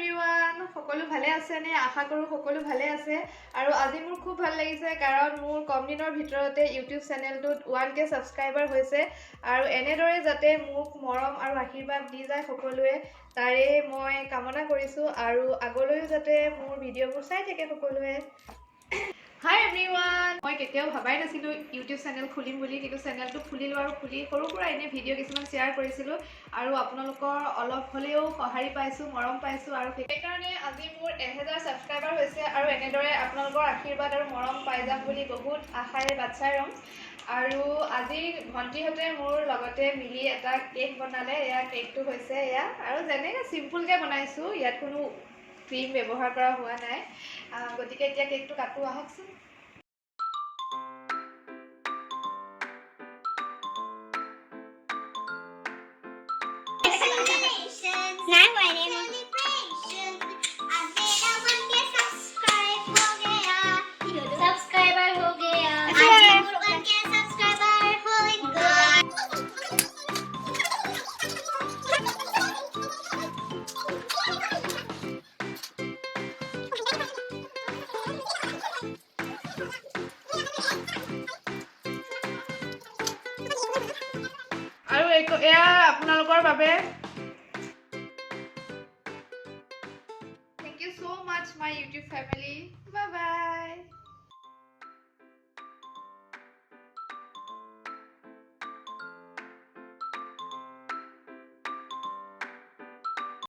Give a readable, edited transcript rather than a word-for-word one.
Everyone সকলো ভালে আছে নে আশা কৰো সকলো ভালে আছে আৰু আজি মোৰ খুব ভাল লাগিছে কাৰণ মোৰ কম দিনৰ ভিতৰতে YouTube চেনেলটোত 1K সাবস্ক্ৰাইবাৰ হৈছে আৰু এনেদৰে যাতে মোক মৰম আৰু আশীৰ্বাদ দি যায় সকলোৱে তাৰে মই কামনা কৰিছো আৰু আগলৈও যাতে মোৰ ভিডিঅ'বোৰ চাই থাকে সকলোৱে Hi everyone! মই কেতিয়াও ভাবাই নাছিলো YouTube চেনেল খুলিম বুলি কিন্তু চেনেলটো খুলিলো আৰু খুলি সৰু পৰা এনে ভিডিঅ' কিছুমান শেয়াৰ কৰিছিলো আৰু আপোনালোকৰ অলপ হলেও সহাৰি পাইছো মৰম পাইছো আৰু সেইকাৰণে আজি মোৰ 1000 সাবস্ক্ৰাইবাৰ হৈছে আৰু এনেদৰে আপোনালোকৰ আশীৰ্বাদ আৰু মৰম পাই যাম বুলি বহুত আশাৰে বাট ৰম আৰু আজি ভণ্টিহঁতে মোৰ লগতে মিলি এটা কেক বনালে এয়া কেকটো হৈছে এয়া আৰু যেনেকৈ চিম্পুলকৈ বনাইছো ইয়াত কোনো ক্ৰীম ব্যৱহাৰ কৰা হোৱা নাই গতিকে এতিয়া কেকটো কাটো আহকচোন আৰু এয়া আপোনালোকৰ বাবে Thank you so much my YouTube family. Bye bye.